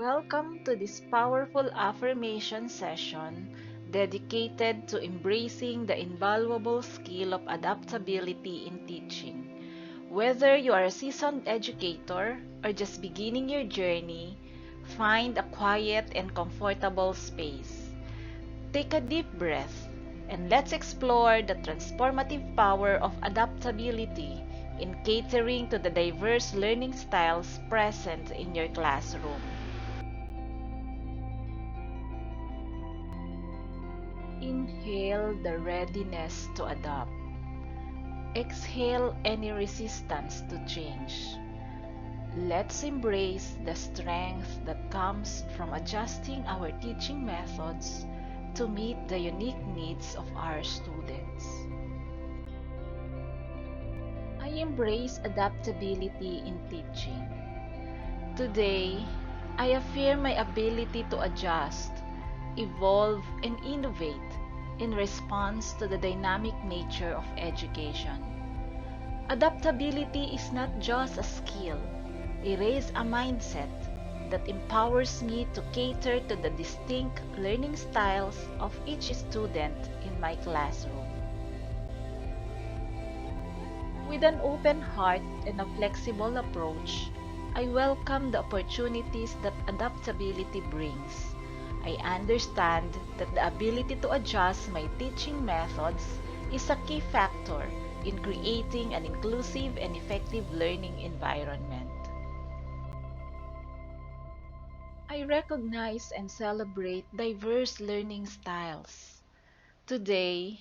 Welcome to this powerful affirmation session dedicated to embracing the invaluable skill of adaptability in teaching. Whether you are a seasoned educator or just beginning your journey, find a quiet and comfortable space. Take a deep breath and let's explore the transformative power of adaptability in catering to the diverse learning styles present in your classroom. Inhale the readiness to adapt. Exhale any resistance to change. Let's embrace the strength that comes from adjusting our teaching methods to meet the unique needs of our students. I embrace adaptability in teaching. Today, I affirm my ability to adjust, evolve, and innovate in response to the dynamic nature of education. Adaptability is not just a skill, it is a mindset that empowers me to cater to the distinct learning styles of each student in my classroom. With an open heart and a flexible approach, I welcome the opportunities that adaptability brings. I understand that the ability to adjust my teaching methods is a key factor in creating an inclusive and effective learning environment. I recognize and celebrate diverse learning styles. Today,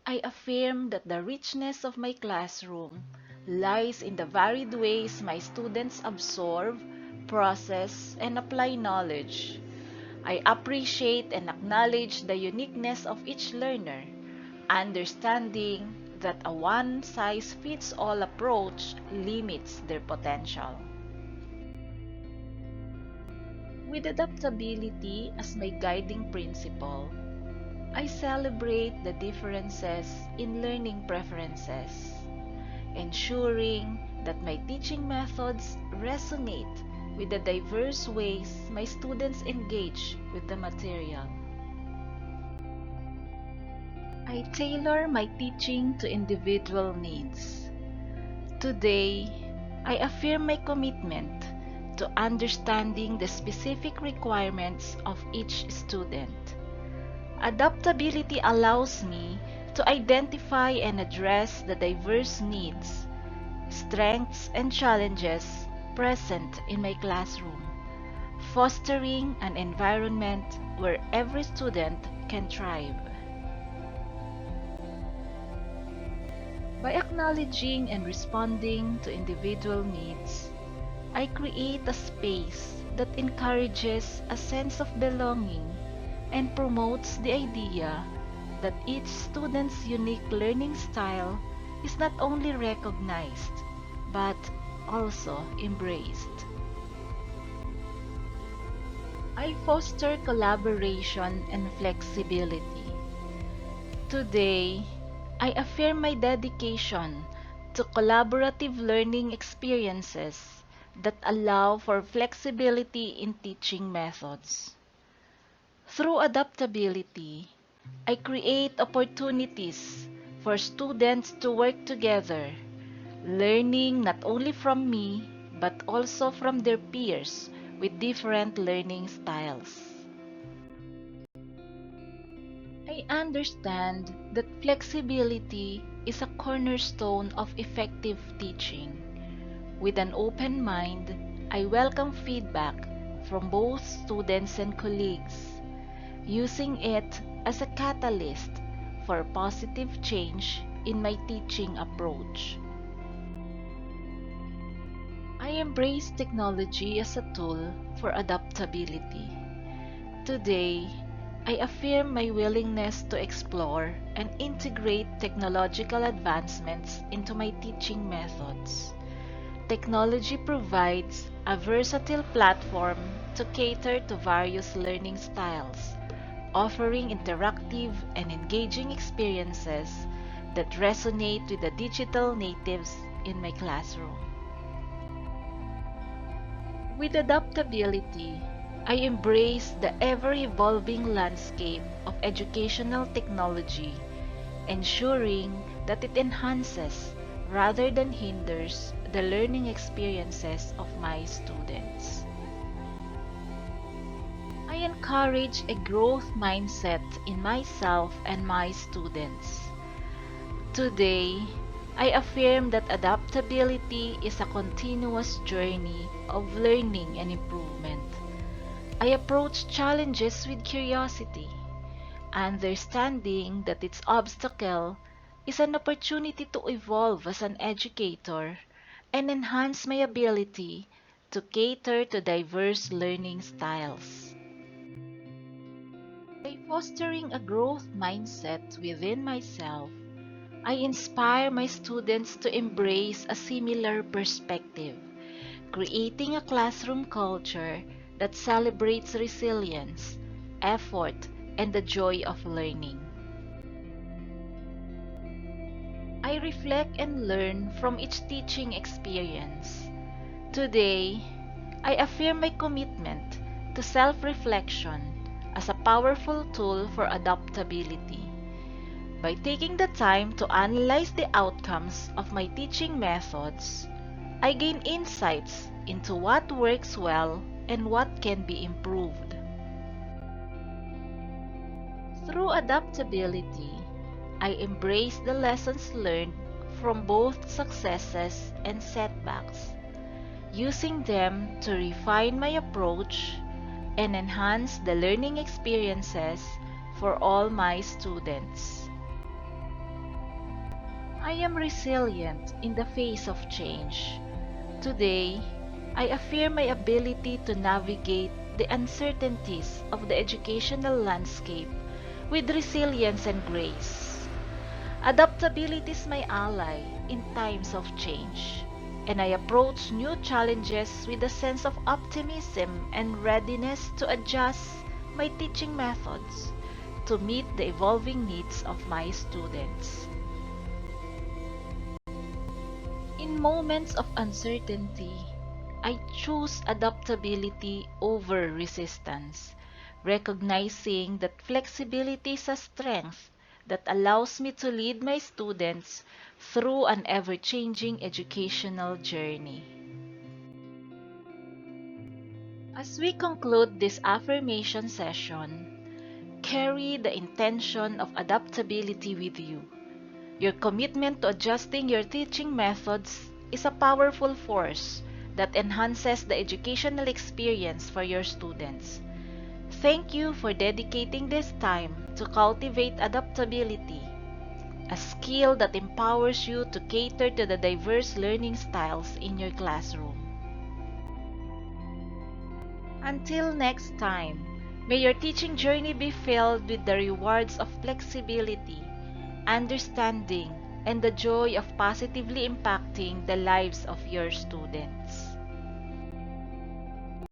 I affirm that the richness of my classroom lies in the varied ways my students absorb, process, and apply knowledge. I appreciate and acknowledge the uniqueness of each learner, understanding that a one-size-fits-all approach limits their potential. With adaptability as my guiding principle, I celebrate the differences in learning preferences, ensuring that my teaching methods resonate with the diverse ways my students engage with the material. I tailor my teaching to individual needs. Today, I affirm my commitment to understanding the specific requirements of each student. Adaptability allows me to identify and address the diverse needs, strengths, and challenges present in my classroom, fostering an environment where every student can thrive. By acknowledging and responding to individual needs, I create a space that encourages a sense of belonging and promotes the idea that each student's unique learning style is not only recognized but also embraced. I foster collaboration and flexibility. Today, I affirm my dedication to collaborative learning experiences that allow for flexibility in teaching methods. Through adaptability, I create opportunities for students to work together, learning not only from me but also from their peers with different learning styles. I understand that flexibility is a cornerstone of effective teaching. With an open mind, I welcome feedback from both students and colleagues, using it as a catalyst for positive change in my teaching approach. I embrace technology as a tool for adaptability. Today, I affirm my willingness to explore and integrate technological advancements into my teaching methods. Technology provides a versatile platform to cater to various learning styles, offering interactive and engaging experiences that resonate with the digital natives in my classroom. With adaptability, I embrace the ever-evolving landscape of educational technology, ensuring that it enhances rather than hinders the learning experiences of my students. I encourage a growth mindset in myself and my students. Today, I affirm that adaptability is a continuous journey of learning and improvement. I approach challenges with curiosity, understanding that its obstacle is an opportunity to evolve as an educator and enhance my ability to cater to diverse learning styles. By fostering a growth mindset within myself, I inspire my students to embrace a similar perspective, creating a classroom culture that celebrates resilience, effort, and the joy of learning. I reflect and learn from each teaching experience. Today, I affirm my commitment to self-reflection as a powerful tool for adaptability. By taking the time to analyze the outcomes of my teaching methods, I gain insights into what works well and what can be improved. Through adaptability, I embrace the lessons learned from both successes and setbacks, using them to refine my approach and enhance the learning experiences for all my students. I am resilient in the face of change. Today, I affirm my ability to navigate the uncertainties of the educational landscape with resilience and grace. Adaptability is my ally in times of change, and I approach new challenges with a sense of optimism and readiness to adjust my teaching methods to meet the evolving needs of my students. In moments of uncertainty, I choose adaptability over resistance, recognizing that flexibility is a strength that allows me to lead my students through an ever-changing educational journey. As we conclude this affirmation session, carry the intention of adaptability with you. Your commitment to adjusting your teaching methods is a powerful force that enhances the educational experience for your students. Thank you for dedicating this time to cultivate adaptability, a skill that empowers you to cater to the diverse learning styles in your classroom. Until next time, may your teaching journey be filled with the rewards of flexibility, understanding, and the joy of positively impacting the lives of your students.